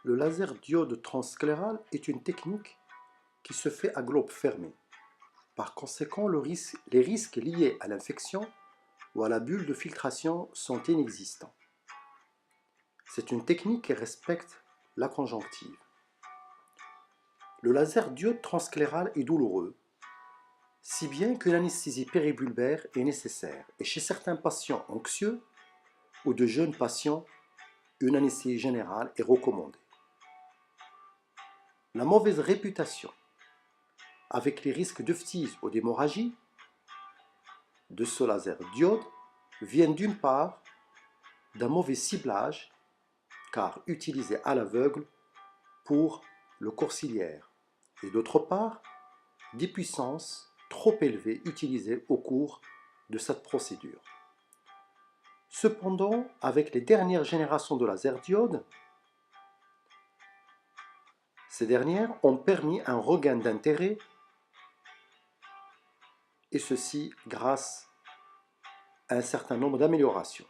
Le laser diode transscléral est une technique qui se fait à globe fermé. Par conséquent, les risques liés à l'infection ou à la bulle de filtration sont inexistants. C'est une technique qui respecte la conjonctive. Le laser diode transscléral est douloureux, si bien qu'une anesthésie péribulbaire est nécessaire. Et chez certains patients anxieux ou de jeunes patients, une anesthésie générale est recommandée. La mauvaise réputation, avec les risques de phtise ou d'hémorragie, de ce laser diode, vient d'une part d'un mauvais ciblage, car utilisé à l'aveugle pour le corps ciliaire, et d'autre part des puissances trop élevées utilisées au cours de cette procédure. Cependant, avec les dernières générations de laser diode, ces dernières ont permis un regain d'intérêt, et ceci grâce à un certain nombre d'améliorations.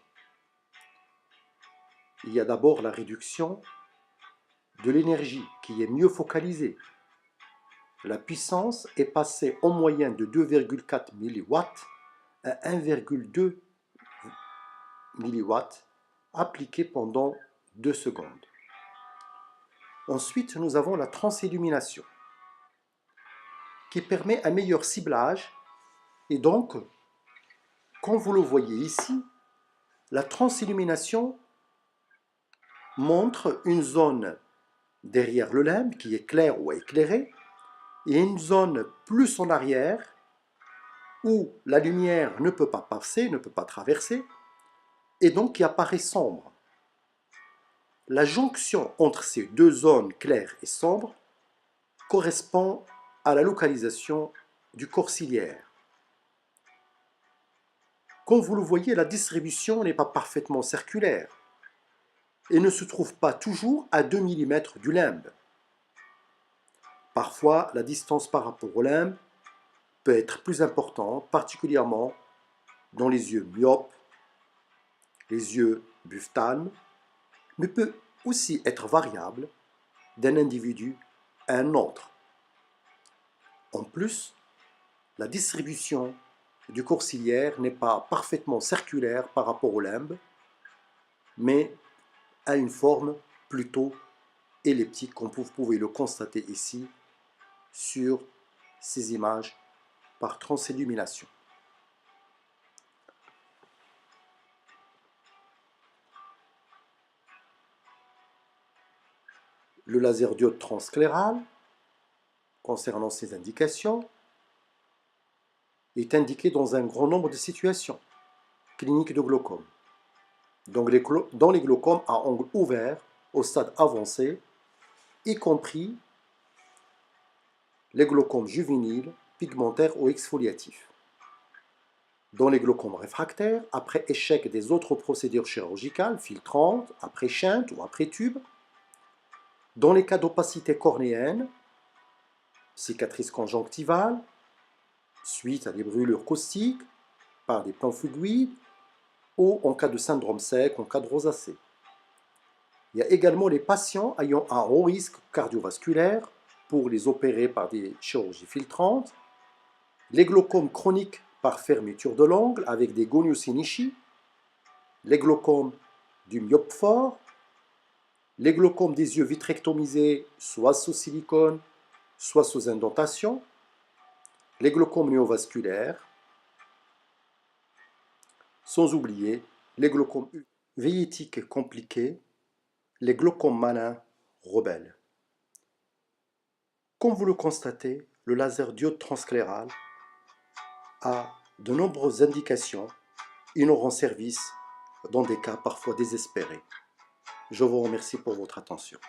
Il y a d'abord la réduction de l'énergie qui est mieux focalisée. La puissance est passée en moyenne de 2,4 mW à 1,2 mW appliquée pendant 2 secondes. Ensuite, nous avons la transillumination qui permet un meilleur ciblage et donc, comme vous le voyez ici, la transillumination montre une zone derrière le limbe qui est claire ou éclairée et une zone plus en arrière où la lumière ne peut pas passer, ne peut pas traverser et donc qui apparaît sombre. La jonction entre ces deux zones claires et sombres correspond à la localisation du corps ciliaire. Comme vous le voyez, la distribution n'est pas parfaitement circulaire et ne se trouve pas toujours à 2 mm du limbe. Parfois, la distance par rapport au limbe peut être plus importante, particulièrement dans les yeux myopes, les yeux buphtalmes, mais peut aussi être variable d'un individu à un autre. En plus, la distribution du corps ciliaire n'est pas parfaitement circulaire par rapport au limbe, mais a une forme plutôt elliptique, comme vous pouvez le constater ici sur ces images par transillumination. Le laser diode transscléral, concernant ces indications, est indiqué dans un grand nombre de situations cliniques de glaucome. Donc dans les glaucomes à angle ouvert au stade avancé, y compris les glaucomes juvéniles, pigmentaires ou exfoliatifs. Dans les glaucomes réfractaires, après échec des autres procédures chirurgicales, filtrantes, après shunt ou après tube. Dans les cas d'opacité cornéenne, cicatrices conjonctivales, suite à des brûlures caustiques, par des pemphigoïdes, ou en cas de syndrome sec, en cas de rosacée. Il y a également les patients ayant un haut risque cardiovasculaire pour les opérer par des chirurgies filtrantes, les glaucomes chroniques par fermeture de l'angle avec des gonios shinichi, les glaucomes du myope fort, les glaucomes des yeux vitrectomisés soit sous silicone, soit sous indentation, les glaucomes néovasculaires, sans oublier les glaucomes uveitétiques compliqués, les glaucomes malins rebelles. Comme vous le constatez, le laser diode transscléral a de nombreuses indications et nous rend service dans des cas parfois désespérés. Je vous remercie pour votre attention.